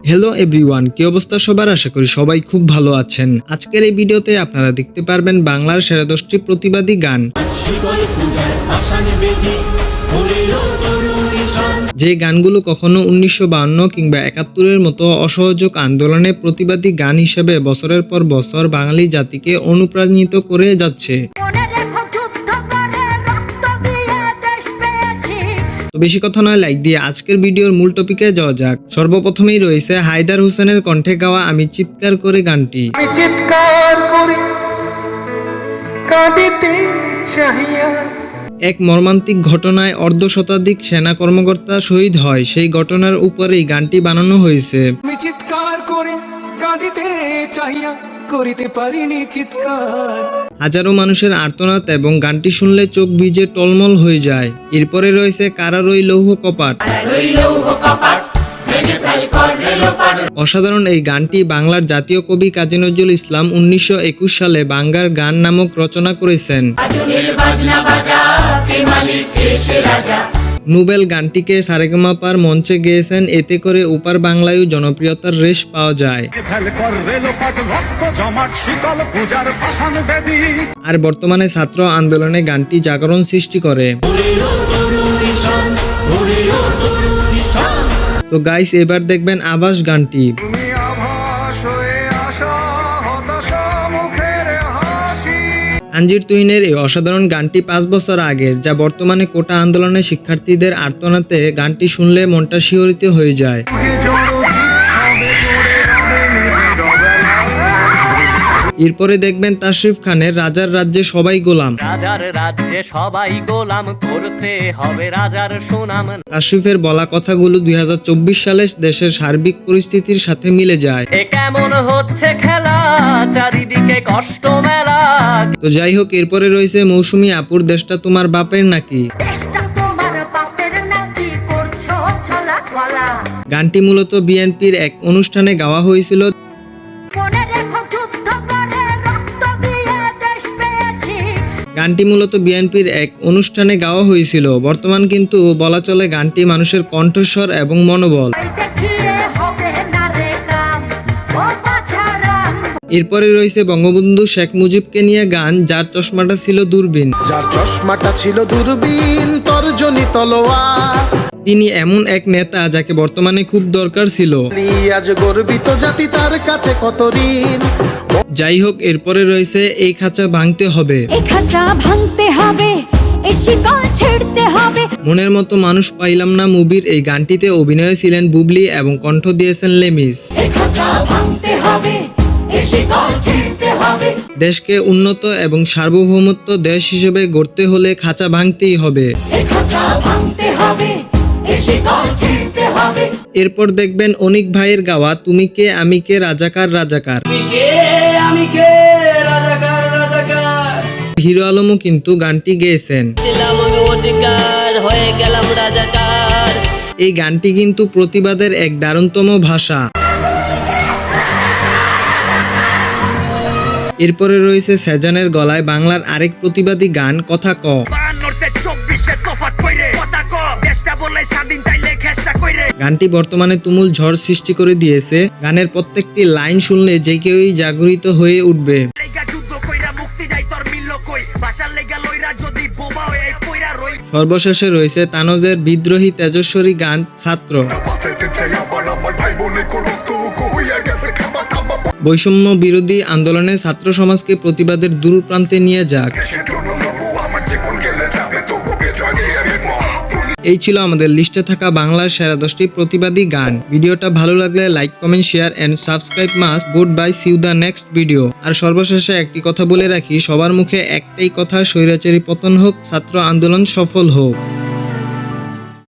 Hello everyone, কি অবস্থা সবার? আশা করি সবাই খুব ভালো আছেন। আজকের এই ভিডিওতে আপনারা দেখতে পারবেন বাংলার সেরা 10টি প্রতিবাদী গান, যে গানগুলো কখনো 1952 কিংবা 71-এর মতো অসহযোগ আন্দোলনে প্রতিবাদী গান হিসেবে বছরের পর বছর বাঙালি জাতিকে অনুপ্রাণিত করে যাচ্ছে। তো বেশি কথা নয়, লাইক দিয়ে আজকের ভিডিওর মূল টপিকে যাওয়া যাক। সর্বপ্রথমেই রয়েছে হায়দার হোসেনের কণ্ঠে গাওয়া আমি চিৎকার করে গানটি। এক মর্মান্তিক ঘটনায় অর্ধশতাধিক সেনা কর্মকর্তা শহীদ হয়, সেই ঘটনার উপরেই গানটি বানানো হয়েছে। হাজারো মানুষের আর্তনাদ এবং গানটি শুনলে চোখ ভিজে টলমল হয়ে যায়। এরপরে রয়েছে কারার ওই লৌহ কপাট। অসাধারণ এই গানটি বাংলার জাতীয় কবি কাজী নজরুল ইসলাম 1921 সালে বাংলার গান নামক রচনা করেছেন। নোবেল গানটিকে সারেগামাপার মঞ্চে গেয়েছেন, এতে করে ওপার বাংলায়ও জনপ্রিয়তার রেশ পাওয়া যায়। আর বর্তমানে ছাত্র আন্দোলনে গানটি জাগরণ সৃষ্টি করে। তো গাইস, এবার দেখবেন আভাস গানটি। আঞ্জির তুহিনের এই অসাধারণ গানটি 5 বছর আগের, যা বর্তমানে কোটা আন্দোলনের শিক্ষার্থীদের আর্তনাদে গানটি শুনলে মনটা শিহরিত হয়ে যায়। এরপরে দেখবেন তাশরিফ খানের রাজার রাজ্যে সবাই গোলাম। করতে হবে রাজার সুনাম। তাশরিফের বলা কথাগুলো 2024 সালে দেশের সার্বিক পরিস্থিতির সাথে মিলে যায়। কেমন হচ্ছে খেলা, চারিদিকে কষ্ট মেলা। তো যাই হোক, এরপরে রয়েছে মৌসুমী আপুর দেশটা তোমার বাপের নাকি। গানটি মূলত বিএনপির এক অনুষ্ঠানে গাওয়া হয়েছিল। বর্তমান কিন্তু বলা চলে গানটি মানুষের কণ্ঠস্বর এবং মনোবল। এরপরে রয়েছে বঙ্গবন্ধু শেখ মুজিবকে নিয়ে গান, যার চশমাটা ছিল দূরবীন। তিনি এমন এক নেতা যাকে বর্তমানে খুব দরকার ছিল। যাই হোক, এরপরে রয়েছে এই খাঁচা ভাঙতে হবে। মনের মতো মানুষ পাইলাম না মুভির এই গানটিতে অভিনয়ে ছিলেন বুবলি এবং কণ্ঠ দিয়েছেন লেমিস। দেশকে উন্নত এবং সার্বভৌমত্ব দেশ হিসেবে গড়তে হলে খাঁচা ভাঙতেই হবে। এরপর দেখবেন অনিক ভাইয়ের গাওয়া তুমি কে আমি কে রাজাকার রাজাকার। হিরো আলমও কিন্তু গানটি গেয়েছেন। এই গানটি কিন্তু প্রতিবাদের এক দারুণতম ভাষা। এরপরে রয়েছে সেজানের গলায় বাংলার আরেক প্রতিবাদী গান কথা ক। গানটি বর্তমানে তুমুল ঝড় সৃষ্টি করে দিয়েছে। গানের প্রত্যেকটি লাইন শুনলে যে কেউই জাগরিত হয়ে উঠবে। সর্বশেষে রয়েছে তানজের বিদ্রোহী তেজস্বরী গান ছাত্র। বৈষম্য বিরোধী আন্দোলনে ছাত্র সমাজকে প্রতিবাদের দূর প্রান্তে নিয়ে যাক। এই ছিল আমাদের লিস্টে থাকা বাংলার সেরা 10টি প্রতিবাদী গান। ভিডিওটা ভালো লাগলে like, comment, share and subscribe must. Goodbye, see you the next video. আর সর্বশেষে একটি কথা বলে রাখি, সবার মুখে একটাই কথা, স্বৈরাচারী পতন হোক, ছাত্র আন্দোলন সফল হোক।